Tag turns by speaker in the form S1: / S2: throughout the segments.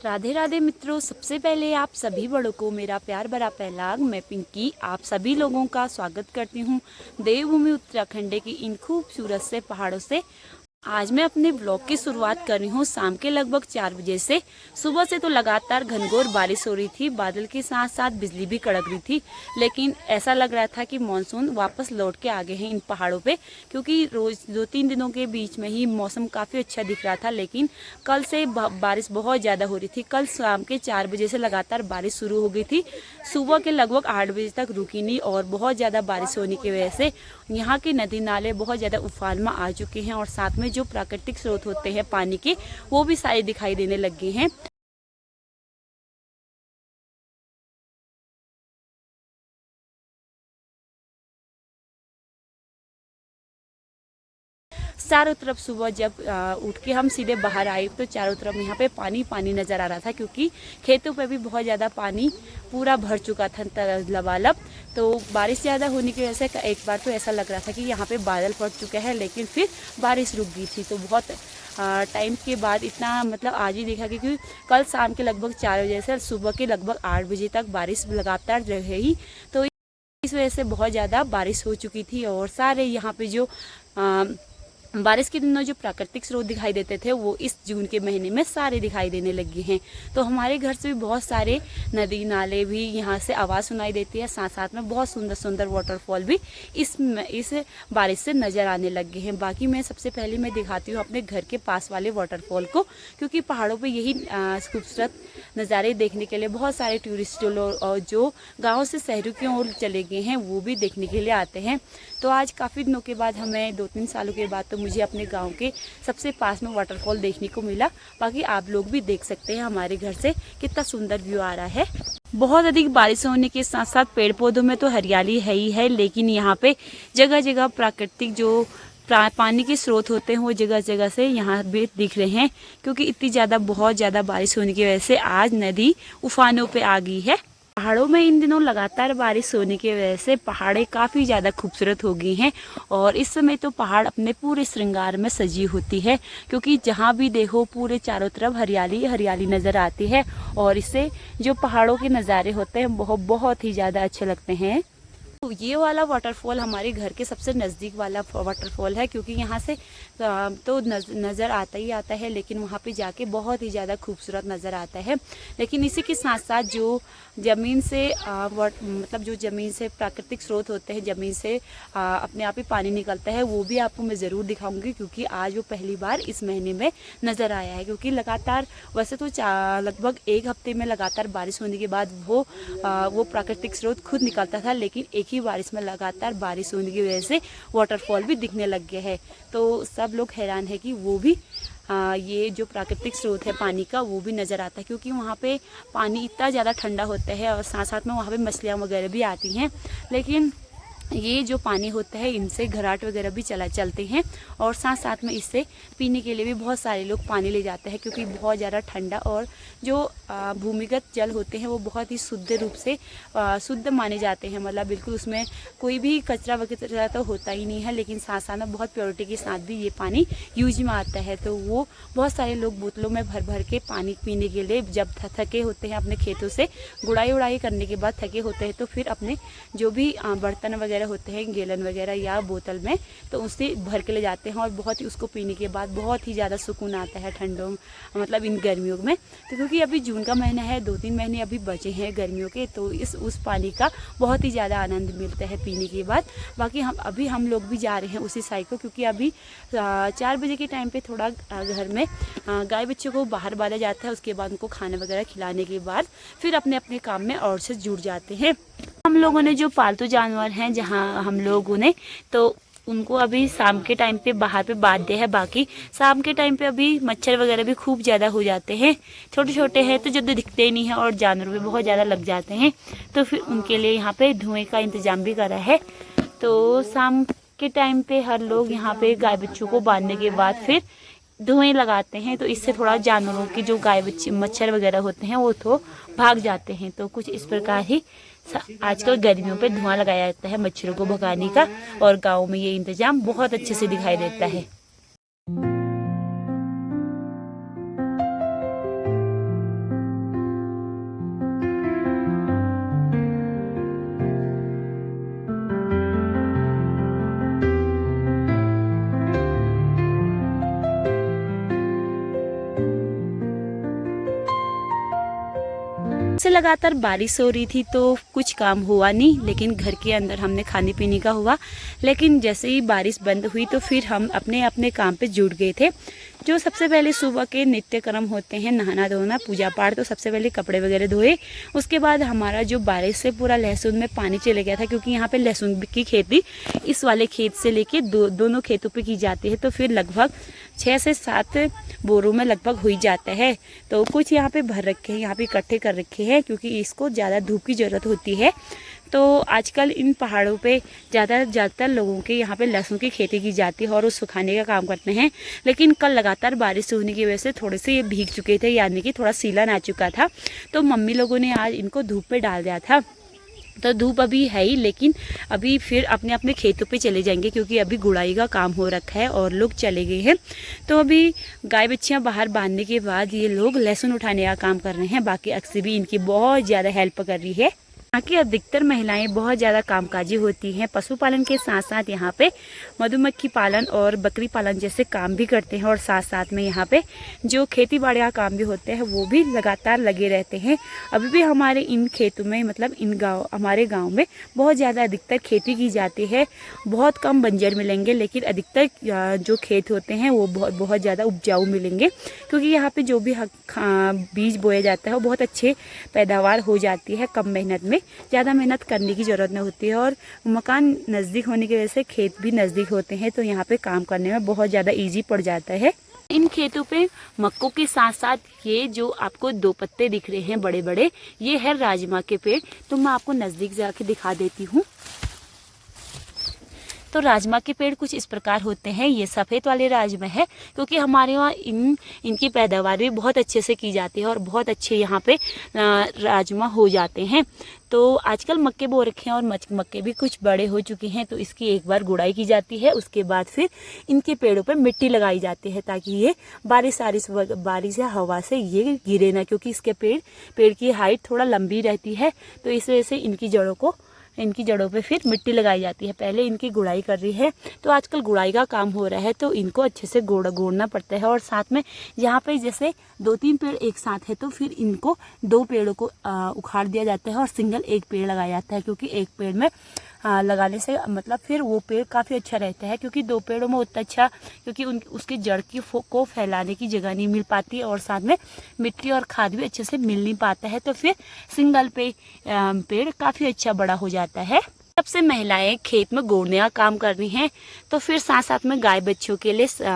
S1: राधे राधे मित्रों, सबसे पहले आप सभी बड़ों को मेरा प्यार भरा पहलाग। मैं पिंकी आप सभी लोगों का स्वागत करती हूँ देवभूमि उत्तराखंड की इन खूबसूरत से पहाड़ों से। आज मैं अपने ब्लॉग की शुरुआत कर रही हूँ शाम के लगभग 4 बजे से। सुबह से तो लगातार घनघोर बारिश हो रही थी, बादल के साथ साथ बिजली भी कड़क रही थी, लेकिन ऐसा लग रहा था कि मानसून वापस लौट के आ गए हैं इन पहाड़ों पे, क्योंकि रोज 2-3 दिनों के बीच में ही मौसम काफ़ी अच्छा दिख रहा था। लेकिन कल से बारिश बहुत ज़्यादा हो रही थी। कल शाम के 4 बजे से लगातार बारिश शुरू हो गई थी, सुबह के लगभग 8 बजे तक रुकी नहीं, और बहुत ज़्यादा बारिश होने की वजह से यहाँ के नदी नाले बहुत ज़्यादा उफान में आ चुके हैं, और साथ में जो प्राकृतिक स्रोत होते हैं पानी के, वो भी सारे दिखाई देने लग गए हैं। चारों तरफ सुबह जब उठ के हम सीधे बाहर आए तो चारों तरफ यहाँ पे पानी पानी नजर आ रहा था, क्योंकि खेतों पे भी बहुत ज़्यादा पानी पूरा भर चुका था लबालब। तो बारिश ज़्यादा होने की वजह से एक बार तो ऐसा लग रहा था कि यहाँ पे बादल फट चुके हैं, लेकिन फिर बारिश रुक गई थी। तो बहुत टाइम के बाद इतना मतलब आज ही देखा, क्योंकि कल शाम के लगभग 4 बजे से सुबह के लगभग 8 बजे तक बारिश लगातार रही। तो इस वजह से बहुत ज़्यादा बारिश हो चुकी थी, और सारे यहाँ पे जो बारिश के दिनों जो प्राकृतिक स्रोत दिखाई देते थे वो इस जून के महीने में सारे दिखाई देने लगे हैं। तो हमारे घर से भी बहुत सारे नदी नाले भी यहाँ से आवाज़ सुनाई देती है, साथ साथ में बहुत सुंदर सुंदर वाटरफॉल भी इस बारिश से नज़र आने लगे हैं। बाकी मैं सबसे पहले मैं दिखाती हूँ अपने घर के पास वाले वाटरफॉल को, क्योंकि पहाड़ों पर यही खूबसूरत नज़ारे देखने के लिए बहुत सारे टूरिस्ट लोग और जो गाँव से शहरों की ओर चले गए हैं वो भी देखने के लिए आते हैं। तो आज काफ़ी दिनों के बाद, हमें 2-3 सालों के बाद, तो मुझे अपने गांव के सबसे पास में वाटरफॉल देखने को मिला। बाकी आप लोग भी देख सकते हैं हमारे घर से कितना सुंदर व्यू आ रहा है। बहुत अधिक बारिश होने के साथ साथ पेड़ पौधों में तो हरियाली है ही है, लेकिन यहाँ पे जगह जगह प्राकृतिक जो पानी के स्रोत होते हैं वो जगह जगह से यहाँ भी दिख रहे हैं, क्योंकि इतनी ज़्यादा बहुत ज़्यादा बारिश होने की वजह से आज नदी उफानों पे आ गई है। पहाड़ों में इन दिनों लगातार बारिश होने की वजह से पहाड़ें काफ़ी ज़्यादा खूबसूरत हो गई हैं, और इस समय तो पहाड़ अपने पूरे श्रृंगार में सजी होती है, क्योंकि जहाँ भी देखो पूरे चारों तरफ हरियाली हरियाली नज़र आती है, और इससे जो पहाड़ों के नज़ारे होते हैं बहुत बहुत ही ज़्यादा अच्छे लगते हैं। तो ये वाला वाटरफॉल हमारे घर के सबसे नज़दीक वाला वाटरफॉल है, क्योंकि यहाँ से तो नज़र आता ही आता है, लेकिन वहाँ पे जाके बहुत ही ज़्यादा खूबसूरत नज़र आता है। लेकिन इसी के साथ साथ जो ज़मीन से मतलब जो ज़मीन से प्राकृतिक स्रोत होते हैं, ज़मीन से अपने आप ही पानी निकलता है, वो भी आपको मैं ज़रूर दिखाऊंगी, क्योंकि आज वो पहली बार इस महीने में नज़र आया है। क्योंकि लगातार वैसे तो लगभग 1 हफ्ते में लगातार बारिश होने के बाद वो प्राकृतिक स्रोत खुद निकलता था, लेकिन एक ही बारिश में लगातार बारिश होने की वजह से वाटरफॉल भी दिखने लग गए हैं। तो सब लोग हैरान है कि वो भी ये जो प्राकृतिक स्रोत है पानी का वो भी नज़र आता है, क्योंकि वहाँ पे पानी इतना ज़्यादा ठंडा होता है, और साथ साथ में वहाँ पे मछलियाँ वगैरह भी आती हैं। लेकिन ये जो पानी होता है इनसे घराट वगैरह भी चलते हैं, और साथ साथ में इससे पीने के लिए भी बहुत सारे लोग पानी ले जाते हैं, क्योंकि बहुत ज़्यादा ठंडा, और जो भूमिगत जल होते हैं वो बहुत ही शुद्ध रूप से शुद्ध माने जाते हैं। मतलब बिल्कुल उसमें कोई भी कचरा वगैरह तो होता ही नहीं है, लेकिन साथ साथ में बहुत प्योरिटी के साथ भी ये पानी यूज में आता है। तो वो बहुत सारे लोग बोतलों में भर भर के पानी पीने के लिए, जब थके होते हैं अपने खेतों से गुड़ाई उड़ाई करने के बाद थके होते हैं, तो फिर अपने जो भी बर्तन वगैरह होते हैं गैलन वगैरह या बोतल में, तो उससे भर के ले जाते हैं, और बहुत ही उसको पीने के बाद बहुत ही ज़्यादा सुकून आता है ठंडों मतलब इन गर्मियों में। तो क्योंकि अभी जून का महीना है, 2-3 महीने अभी बचे हैं गर्मियों के, तो उस पानी का बहुत ही ज़्यादा आनंद मिलता है पीने के बाद। बाकी हम लोग भी जा रहे हैं उसी साइड को, क्योंकि अभी 4 बजे के टाइम पे थोड़ा घर में गाय बच्चों को बाहर बांधा जाता है, उसके बाद उनको खाना वगैरह खिलाने के बाद फिर अपने अपने काम में और से जुड़ जाते हैं। हम लोगों ने जो पालतू जानवर हैं जहाँ हम लोगों ने, तो उनको अभी शाम के टाइम पे बाहर पे बांध दिया है। बाकी शाम के टाइम पे अभी मच्छर वगैरह भी खूब ज़्यादा हो जाते हैं, छोटे छोटे हैं तो जल्दी दिखते ही नहीं है, और जानवर भी बहुत ज़्यादा लग जाते हैं, तो फिर उनके लिए यहाँ पे धुएं का इंतज़ाम भी करा है। तो शाम के टाइम पे हर लोग यहाँ पे गाय बच्चों को बांधने के बाद फिर धुएं लगाते हैं, तो इससे थोड़ा जानवरों की जो गाय बच्चे मच्छर वगैरह होते हैं वो तो भाग जाते हैं। तो कुछ इस प्रकार ही आजकल गर्मियों पे धुआं लगाया जाता है मच्छरों को भगाने का, और गाँव में ये इंतजाम बहुत अच्छे से दिखाई देता है। से लगातार बारिश हो रही थी तो कुछ काम हुआ नहीं, लेकिन घर के अंदर हमने खाने पीने का हुआ। लेकिन जैसे ही बारिश बंद हुई तो फिर हम अपने अपने काम पे जुट गए थे। जो सबसे पहले सुबह के नित्य कर्म होते हैं, नहाना धोना, पूजा पाठ, तो सबसे पहले कपड़े वगैरह धोए। उसके बाद हमारा जो बारिश से पूरा लहसुन में पानी चले गया था, क्योंकि यहाँ पे लहसुन की खेती इस वाले खेत से लेके दोनों खेतों पे की जाती है, तो फिर लगभग 6 से 7 बोरों में लगभग हो ही जाता है। तो कुछ यहाँ पे भर रखे हैं, यहाँ पे इकट्ठे कर रखे हैं, क्योंकि इसको ज़्यादा धूप की ज़रूरत होती है। तो आजकल इन पहाड़ों पे ज़्यादातर लोगों के यहाँ पे लहसुन की खेती की जाती है और वो सुखाने का काम करते हैं। लेकिन कल लगातार बारिश होने की वजह से थोड़े से ये भीग चुके थे, यानी कि थोड़ा सीलन आ चुका था। तो मम्मी लोगों ने आज इनको धूप पे डाल दिया था। तो धूप अभी है ही, लेकिन अभी फिर अपने अपने खेतों पे चले जाएंगे, क्योंकि अभी गुड़ाई का काम हो रखा है और लोग चले गए हैं। तो अभी गाय बच्चियां बाहर बांधने के बाद ये लोग लहसुन उठाने का काम कर रहे हैं। बाकी अक्सी भी इनकी बहुत ज़्यादा हेल्प कर रही है। यहाँ की अधिकतर महिलाएं बहुत ज़्यादा कामकाजी होती हैं। पशुपालन के साथ साथ यहाँ पे मधुमक्खी पालन और बकरी पालन जैसे काम भी करते हैं, और साथ साथ में यहाँ पे जो खेती बाड़ी का काम भी होते हैं वो भी लगातार लगे रहते हैं। अभी भी हमारे इन खेतों में, मतलब हमारे गाँव में बहुत ज़्यादा अधिकतर खेती की जाती है। बहुत कम बंजर मिलेंगे, लेकिन अधिकतर जो खेत होते हैं वो बहुत ज़्यादा उपजाऊ मिलेंगे, क्योंकि यहाँ पर जो भी बीज बोया जाता है वो बहुत अच्छे पैदावार हो जाती है। कम मेहनत में, ज़्यादा मेहनत करने की ज़रूरत नहीं होती है, और मकान नज़दीक होने की वजह से खेत भी नज़दीक होते हैं, तो यहाँ पे काम करने में बहुत ज़्यादा इजी पड़ जाता है। इन खेतों पे मक्कों के साथ साथ ये जो आपको 2 पत्ते दिख रहे हैं बड़े बड़े, ये है राजमा के पेड़। तो मैं आपको नज़दीक जाके दिखा देती हूँ। तो राजमा के पेड़ कुछ इस प्रकार होते हैं। ये सफ़ेद वाले राजमा है, क्योंकि हमारे वहाँ इनकी पैदावार भी बहुत अच्छे से की जाती है और बहुत अच्छे यहाँ पे राजमा हो जाते हैं। तो आजकल मक्के बो रखे हैं और मक्के भी कुछ बड़े हो चुके हैं, तो इसकी एक बार गुड़ाई की जाती है। उसके बाद फिर इनके पेड़ों पर मिट्टी लगाई जाती है, ताकि ये बारिश या हवा से ये गिरे ना, क्योंकि इसके पेड़ की हाइट थोड़ा लंबी रहती है। तो इस वजह से इनकी जड़ों पे फिर मिट्टी लगाई जाती है। पहले इनकी गुड़ाई कर रही है, तो आजकल गुड़ाई का काम हो रहा है, तो इनको अच्छे से गोड़ना पड़ता है। और साथ में यहाँ पे जैसे 2-3 पेड़ एक साथ है, तो फिर इनको 2 पेड़ों को उखाड़ दिया जाता है और सिंगल एक पेड़ लगाया जाता है, क्योंकि एक पेड़ में लगाने से मतलब फिर वो पेड़ काफ़ी अच्छा रहता है। क्योंकि 2 पेड़ों में उतना अच्छा, क्योंकि उसकी जड़ को फैलाने की जगह नहीं मिल पाती, और साथ में मिट्टी और खाद भी अच्छे से मिल नहीं पाता है, तो फिर सिंगल पेड़ काफ़ी अच्छा बड़ा हो जाता है। तब से महिलाएं खेत में गोड़ने का काम कर रही हैं। तो फिर साथ साथ में गाय बच्चों के लिए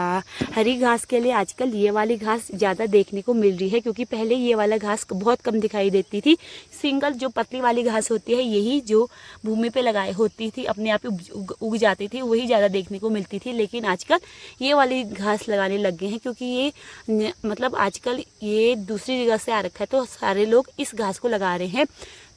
S1: हरी घास के लिए आजकल ये वाली घास ज़्यादा देखने को मिल रही है, क्योंकि पहले ये वाला घास बहुत कम दिखाई देती थी। सिंगल जो पतली वाली घास होती है, यही जो भूमि पे लगाई होती थी, अपने आप ही उग जाती थी, वही ज़्यादा देखने को मिलती थी। लेकिन आजकल ये वाली घास लगाने लग गए हैं, क्योंकि ये मतलब आजकल ये दूसरी जगह से आ रखा है, तो सारे लोग इस घास को लगा रहे हैं।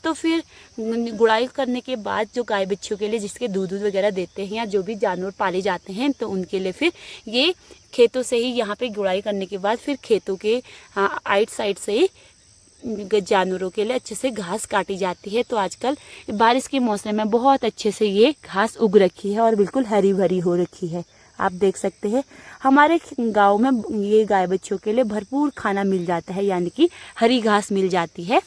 S1: तो फिर गुड़ाई करने के बाद जो गाय बच्चों के लिए जिसके दूध वगैरह देते हैं, या जो भी जानवर पाले जाते हैं, तो उनके लिए फिर ये खेतों से ही यहाँ पे गुड़ाई करने के बाद फिर खेतों के आइट साइड से ही जानवरों के लिए अच्छे से घास काटी जाती है। तो आजकल बारिश के मौसम में बहुत अच्छे से ये घास उग रखी है और बिल्कुल हरी भरी हो रखी है। आप देख सकते हैं हमारे गांव में ये गाय बच्चों के लिए भरपूर खाना मिल जाता है, यानी कि हरी घास मिल जाती है।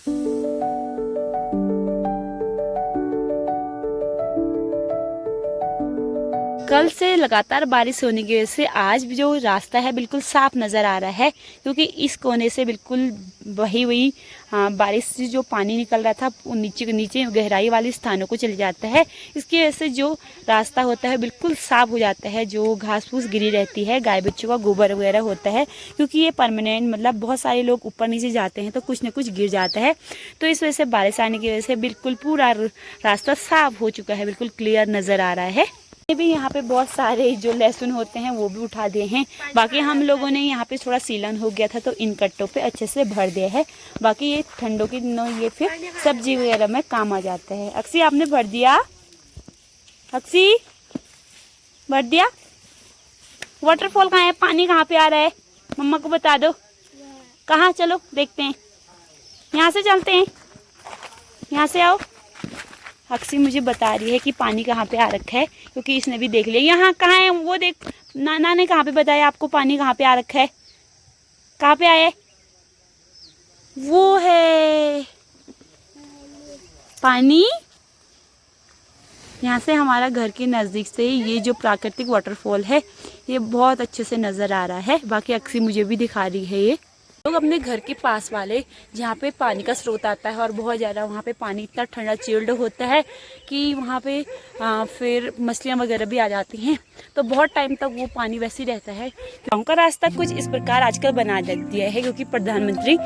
S1: कल से लगातार बारिश होने की वजह से आज जो रास्ता है बिल्कुल साफ नज़र आ रहा है, क्योंकि इस कोने से बिल्कुल वही बारिश से जो पानी निकल रहा था वो नीचे गहराई वाले स्थानों को चले जाता है। इसकी वजह से जो रास्ता होता है बिल्कुल साफ हो जाता है। जो घास फूस गिरी रहती है, गाय बच्चों का गोबर वगैरह होता है, क्योंकि ये परमानेंट मतलब बहुत सारे लोग ऊपर नीचे जाते हैं तो कुछ न कुछ गिर जाता है। तो इस वजह से बारिश आने की वजह से बिल्कुल पूरा रास्ता साफ हो चुका है, बिल्कुल क्लियर नज़र आ रहा है। ये भी यहाँ पे बहुत सारे जो लहसुन होते हैं वो भी उठा दिए हैं। बाकी हम लोगों ने यहाँ पे थोड़ा सीलन हो गया था, तो इन कट्टों पे अच्छे से भर दिया है। बाकी ये ठंडों के दिनों ये फिर सब्जी वगैरह में काम आ जाता है। अक्सी आपने भर दिया? अक्सी भर दिया? वाटरफॉल कहाँ है? पानी कहाँ पे आ रहा है? मम्मा को बता दो। कहाँ? चलो देखते हैं। यहाँ से चलते हैं, यहाँ से आओ। अक्सी मुझे बता रही है कि पानी कहाँ पे आ रखा है, क्योंकि इसने भी देख लिया। यहाँ कहाँ है वो? देख, नाना ने कहाँ पे बताया आपको पानी कहाँ पे आ रखा है? कहाँ पे आया है? वो है पानी यहाँ से हमारा घर के नज़दीक से ये जो प्राकृतिक वाटरफॉल है ये बहुत अच्छे से नज़र आ रहा है। बाकी अक्सी मुझे भी दिखा रही है। ये लोग अपने घर के पास वाले जहाँ पे पानी का स्रोत आता है और बहुत ज़्यादा वहाँ पे पानी इतना ठंडा चिल्ड होता है कि वहाँ पे फिर मछलियाँ वगैरह भी आ जाती हैं, तो बहुत टाइम तक वो पानी वैसे ही रहता है। गाँव का रास्ता कुछ इस प्रकार आजकल बना दिया है, क्योंकि प्रधानमंत्री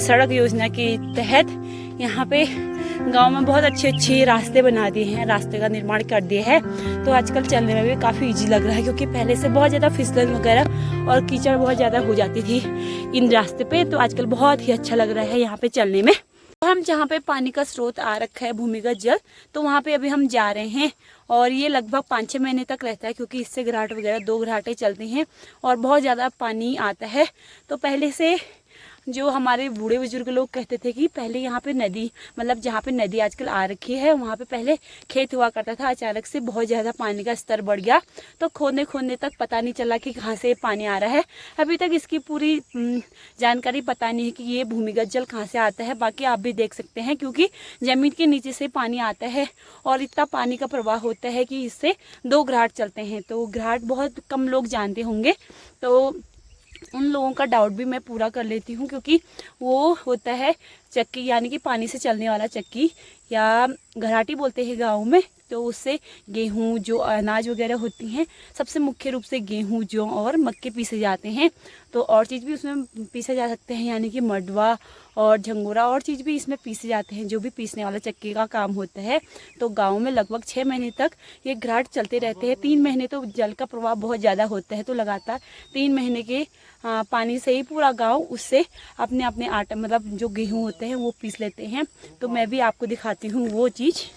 S1: सड़क योजना के तहत यहाँ पे गांव में बहुत अच्छे रास्ते बना दिए हैं, रास्ते का निर्माण कर दिए हैं। तो आजकल चलने में भी काफ़ी इजी लग रहा है, क्योंकि पहले से बहुत ज़्यादा फिसलन वगैरह और कीचड़ बहुत ज़्यादा हो जाती थी इन रास्ते पे। तो आजकल बहुत ही अच्छा लग रहा है यहाँ पे चलने में। तो हम जहाँ पे पानी का स्रोत आ रखा है भूमिगत जल, तो वहाँ पे अभी हम जा रहे हैं और ये लगभग 5-6 महीने तक रहता है, क्योंकि इससे घराट वगैरह 2 घराटें चलती हैं और बहुत ज़्यादा पानी आता है। तो पहले से जो हमारे बूढ़े बुजुर्ग लोग कहते थे कि पहले यहाँ पे नदी, मतलब जहाँ पे नदी आजकल आ रखी है वहाँ पे पहले खेत हुआ करता था। अचानक से बहुत ज़्यादा पानी का स्तर बढ़ गया, तो खोदने तक पता नहीं चला कि कहाँ से पानी आ रहा है। अभी तक इसकी पूरी जानकारी पता नहीं है कि ये भूमिगत जल कहाँ से आता है। बाकी आप भी देख सकते हैं, क्योंकि ज़मीन के नीचे से पानी आता है और इतना पानी का प्रवाह होता है कि इससे 2 घाट चलते हैं। तो घाट बहुत कम लोग जानते होंगे, तो उन लोगों का डाउट भी मैं पूरा कर लेती हूँ, क्योंकि वो होता है चक्की, यानी कि पानी से चलने वाला चक्की या घराटी बोलते हैं गाँव में। तो उससे गेहूँ जो अनाज वगैरह होती हैं, सबसे मुख्य रूप से गेहूँ, जौ और मक्के पीसे जाते हैं। तो और चीज़ भी उसमें पीसे जा सकते हैं, यानी कि मडवा और झंगोरा और चीज़ भी इसमें पीसे जाते हैं, जो भी पीसने वाला चक्की का काम होता है। तो गांव में लगभग 6 महीने तक ये घाट चलते रहते हैं। 3 महीने तो जल का प्रवाह बहुत ज़्यादा होता है, तो लगातार 3 महीने के पानी से ही पूरा गाँव उससे अपने आटा, मतलब जो गेहूँ होते हैं वो पीस लेते हैं। तो मैं भी आपको दिखाती हूँ वो चीज़।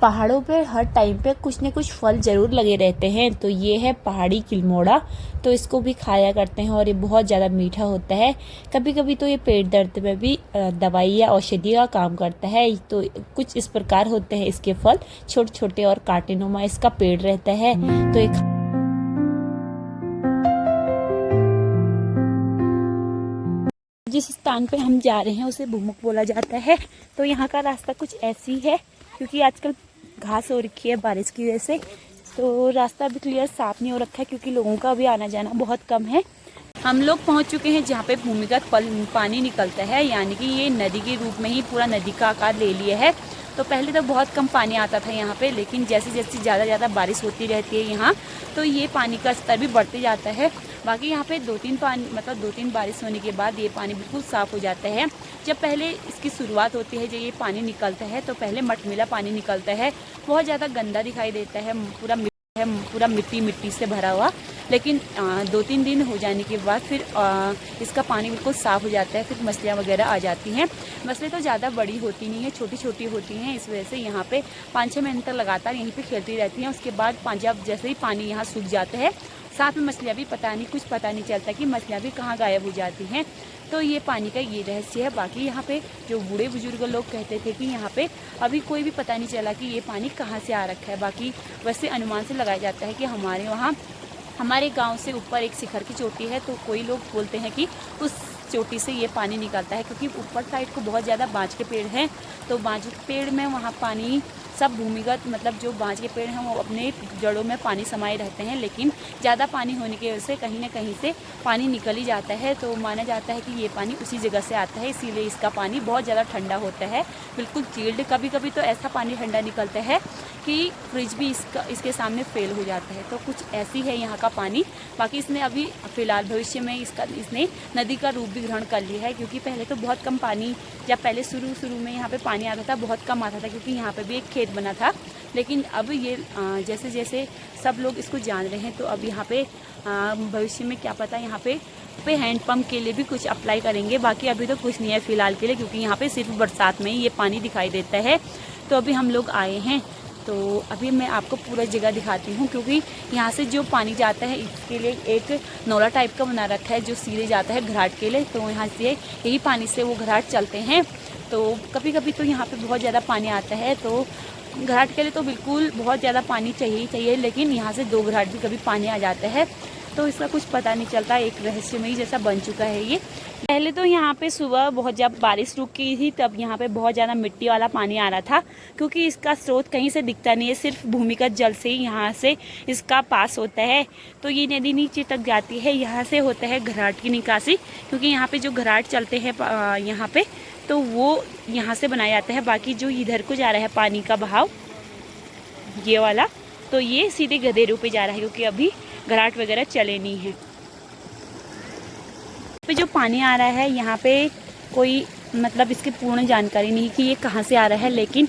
S1: पहाड़ों पे हर टाइम पे कुछ न कुछ फल ज़रूर लगे रहते हैं। तो ये है पहाड़ी किलमोड़ा, तो इसको भी खाया करते हैं और ये बहुत ज़्यादा मीठा होता है। कभी कभी तो ये पेट दर्द में भी दवाई या औषधि का काम करता है। तो कुछ इस प्रकार होते हैं इसके फल, छोटे छोटे और कांटेनुमा इसका पेड़ रहता है। तो एक जिस स्थान पे हम जा रहे हैं उसे भूमुख बोला जाता है। तो यहाँ का रास्ता कुछ ऐसी है, क्योंकि आजकल घास हो रखी है बारिश की वजह से, तो रास्ता भी क्लियर साफ नहीं हो रखा है, क्योंकि लोगों का भी आना जाना बहुत कम है। हम लोग पहुंच चुके हैं जहाँ पे भूमिगत पानी निकलता है, यानी कि ये नदी के रूप में ही पूरा नदी का आकार ले लिया है। तो पहले तो बहुत कम पानी आता था यहाँ पे, लेकिन जैसे जैसे ज़्यादा बारिश होती रहती है यहाँ, तो ये पानी का स्तर भी बढ़ते जाता है। बाकी यहाँ पे 2-3 बारिश होने के बाद ये पानी बिल्कुल साफ़ हो जाता है। जब पहले इसकी शुरुआत होती है, जब ये पानी निकलता है, तो पहले मटमिला पानी निकलता है, बहुत ज़्यादा गंदा दिखाई देता है, पूरा मिट्टी से भरा हुआ। लेकिन 2-3 दिन हो जाने के बाद फिर इसका पानी बिल्कुल साफ़ हो जाता है। फिर मछलियाँ वगैरह आ जाती हैं। मछलियाँ तो ज़्यादा बड़ी होती नहीं है, छोटी छोटी होती हैं। इस वजह से यहाँ पे 5-6 महीने तक लगातार यहीं पे खेलती रहती हैं। उसके बाद जब जैसे ही पानी यहाँ सूख जाता है, साथ में मछलियाँ भी कुछ पता नहीं चलता कि मछलियाँ भी कहाँ गायब हो जाती हैं। तो ये पानी का ये रहस्य है। बाकी यहाँ पे जो बूढ़े बुजुर्ग लोग कहते थे कि यहाँ पे अभी कोई भी पता नहीं चला कि ये पानी कहाँ से आ रखा है। बाकी वैसे अनुमान से लगाया जाता है कि हमारे गांव से ऊपर एक शिखर की चोटी है, तो कोई लोग बोलते हैं कि उस चोटी से ये पानी निकलता है, क्योंकि ऊपर साइड को बहुत ज़्यादा बाँझ के पेड़ हैं। तो बाँझ के पेड़ में वहाँ पानी सब भूमिगत, मतलब जो बाँझ के पेड़ हैं वो अपने जड़ों में पानी समाये रहते हैं, लेकिन ज़्यादा पानी होने की वजह से कहीं ना कहीं से पानी निकल ही जाता है। तो माना जाता है कि ये पानी उसी जगह से आता है, इसीलिए इसका पानी बहुत ज़्यादा ठंडा होता है, बिल्कुल चिल्ड। कभी कभी तो ऐसा पानी ठंडा निकलता है कि फ्रिज भी इसके सामने फेल हो जाता है। तो कुछ ऐसी है यहाँ का पानी। बाकी इसने अभी फ़िलहाल भविष्य में इसने नदी का रूप भी ग्रहण कर लिया है, क्योंकि पहले तो बहुत कम पानी, जब पहले शुरू में यहाँ पे पानी आता था बहुत कम आता था, क्योंकि यहाँ पे भी एक खेत बना था। लेकिन अब ये जैसे जैसे सब लोग इसको जान रहे हैं, तो अब यहाँ पे भविष्य में क्या पता यहाँ पे हैंडपम्प के लिए भी कुछ अप्लाई करेंगे। बाकी अभी तो कुछ नहीं है फ़िलहाल के लिए, क्योंकि यहाँ पे सिर्फ बरसात में ही ये पानी दिखाई देता है। तो अभी हम लोग आए हैं, तो अभी मैं आपको पूरा जगह दिखाती हूँ, क्योंकि यहाँ से जो पानी जाता है इसके लिए एक नौला टाइप का बना रखा है, जो सीधे जाता है घराट के लिए। तो यहाँ से यही पानी से वो घराट चलते हैं। तो कभी कभी तो यहाँ पे बहुत ज़्यादा पानी आता है, तो घराट के लिए तो बिल्कुल बहुत ज़्यादा पानी चाहिए, लेकिन यहाँ से 2 घराट भी कभी पानी आ जाता है। तो इसका कुछ पता नहीं चलता, एक रहस्यमयी जैसा बन चुका है ये। पहले तो यहाँ पे सुबह बहुत जब बारिश रुकी थी तब यहाँ पे बहुत ज़्यादा मिट्टी वाला पानी आ रहा था, क्योंकि इसका स्रोत कहीं से दिखता नहीं है, सिर्फ भूमिगत जल से ही यहाँ से इसका पास होता है। तो ये नदी नीचे तक जाती है, यहाँ से होता है घराट की निकासी, क्योंकि यहाँ पे जो घराट चलते हैं यहाँ पे तो वो यहाँ से बनाया जाता है। बाकी जो इधर को जा रहा है पानी का बहाव ये वाला, तो ये सीधे गधेरों पे जा रहा है, क्योंकि अभी घराट वगैरह चले नहीं है। पे जो पानी आ रहा है यहाँ पे कोई मतलब इसकी पूर्ण जानकारी नहीं कि ये कहाँ से आ रहा है, लेकिन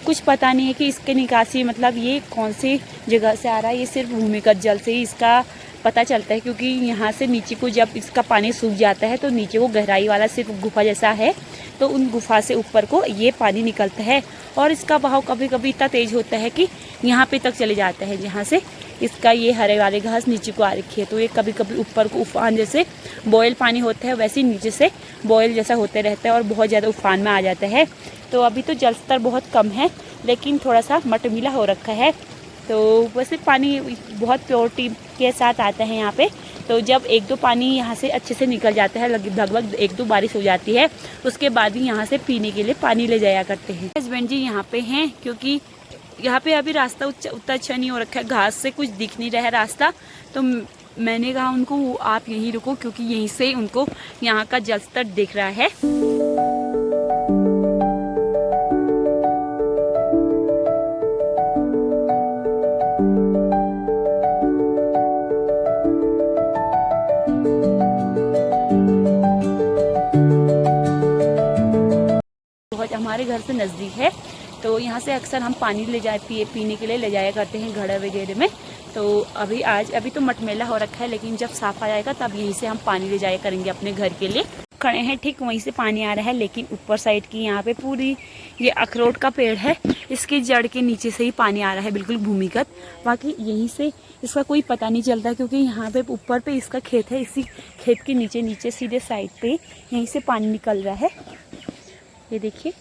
S1: कुछ पता नहीं है कि इसके निकासी मतलब ये कौन सी जगह से आ रहा है। ये सिर्फ भूमिगत जल से ही इसका पता चलता है, क्योंकि यहाँ से नीचे को जब इसका पानी सूख जाता है तो नीचे वो गहराई वाला सिर्फ गुफा जैसा है, तो उन गुफा से ऊपर को ये पानी निकलता है और इसका बहाव कभी कभी इतना तेज होता है कि यहाँ पे तक चले जाता है, जहाँ से इसका ये हरे वाले घास नीचे को आ रखी है। तो ये कभी कभी ऊपर को उफान जैसे बॉयल पानी होता है वैसे नीचे से बॉयल जैसा होते रहता है और बहुत ज़्यादा उफान में आ जाता है। तो अभी तो जल स्तर बहुत कम है, लेकिन थोड़ा सा मटमिला हो रखा है। तो वैसे पानी बहुत प्योरिटी के साथ आता है यहाँ पे। तो जब एक दो पानी यहाँ से अच्छे से निकल जाता है, लगभग एक दो बारिश हो जाती है, उसके बाद ही यहाँ से पीने के लिए पानी ले जाया करते हैं। हस्बैंड जी यहाँ पे हैं, क्योंकि यहाँ पे अभी रास्ता उतना अच्छा नहीं हो रखा है, घास से कुछ दिख नहीं रहा है रास्ता। तो मैंने कहा उनको आप यहीं रुको, क्योंकि यहीं से उनको यहाँ का जल स्तर दिख रहा है। हमारे घर से नज़दीक है, तो यहाँ से अक्सर हम पानी ले जाए पीने के लिए ले जाया करते हैं घड़ा वगैरह में। तो अभी तो मटमेला हो रखा है, लेकिन जब साफ आ जाएगा तब यहीं से हम पानी ले जाया करेंगे अपने घर के लिए। खड़े हैं ठीक वहीं से पानी आ रहा है, लेकिन ऊपर साइड की यहाँ पे पूरी ये अखरोट का पेड़ है, इसकी जड़ के नीचे से ही पानी आ रहा है बिल्कुल भूमिगत। बाकी यहीं से इसका कोई पता नहीं चलता, क्योंकि यहाँ पे ऊपर पे इसका खेत है, इसी खेत के नीचे सीधे साइड पे यहीं से पानी निकल रहा है। ये देखिए,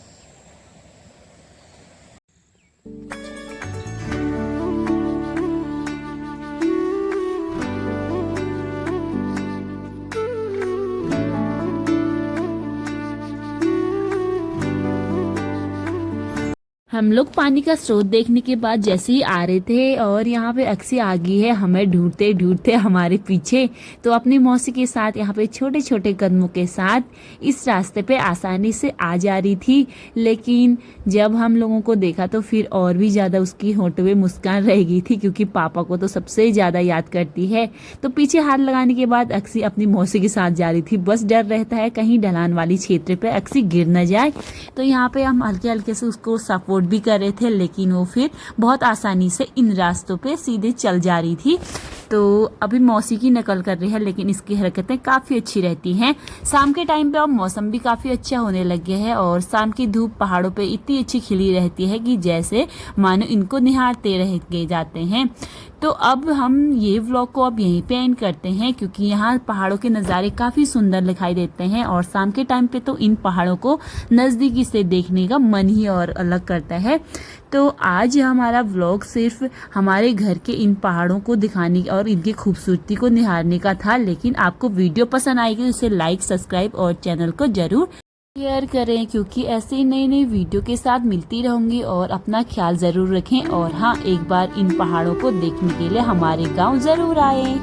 S1: हम लोग पानी का स्रोत देखने के बाद जैसे ही आ रहे थे और यहाँ पे अक्सी आ गई है हमें ढूंढते ढूंढते हमारे पीछे। तो अपनी मौसी के साथ यहाँ पे छोटे छोटे कदमों के साथ इस रास्ते पे आसानी से आ जा रही थी, लेकिन जब हम लोगों को देखा तो फिर और भी ज़्यादा उसकी होंठों पे मुस्कान रह गई थी, क्योंकि पापा को तो सबसे ज़्यादा याद करती है। तो पीछे हाथ लगाने के बाद अक्सी अपनी मौसी के साथ जा रही थी, बस डर रहता है कहीं ढलान वाली क्षेत्र पे अक्सी गिर न जाए। तो यहाँ पे हम हल्के हल्के से उसको सपोर्ट भी कर रहे थे, लेकिन वो फिर बहुत आसानी से इन रास्तों पे सीधे चल जा रही थी। तो अभी मौसी की नकल कर रही है, लेकिन इसकी हरकतें काफ़ी अच्छी रहती हैं। शाम के टाइम पे अब मौसम भी काफ़ी अच्छा होने लग गया है और शाम की धूप पहाड़ों पे इतनी अच्छी खिली रहती है कि जैसे मानो इनको निहारते रह जाते हैं। तो अब हम ये व्लॉग को अब यहीं पे एंड करते हैं, क्योंकि यहाँ पहाड़ों के नज़ारे काफ़ी सुंदर दिखाई देते हैं और शाम के टाइम पे तो इन पहाड़ों को नज़दीकी से देखने का मन ही और अलग करता है। तो आज हमारा व्लॉग सिर्फ हमारे घर के इन पहाड़ों को दिखाने और इनकी खूबसूरती को निहारने का था, लेकिन आपको वीडियो पसंद आएगी तो इसे लाइक, सब्सक्राइब और चैनल को जरूर शेयर करें, क्योंकि ऐसे ही नई नई वीडियो के साथ मिलती रहूंगी। और अपना ख्याल जरूर रखें, और हाँ, एक बार इन पहाड़ों को देखने के लिए हमारे गांव जरूर आए।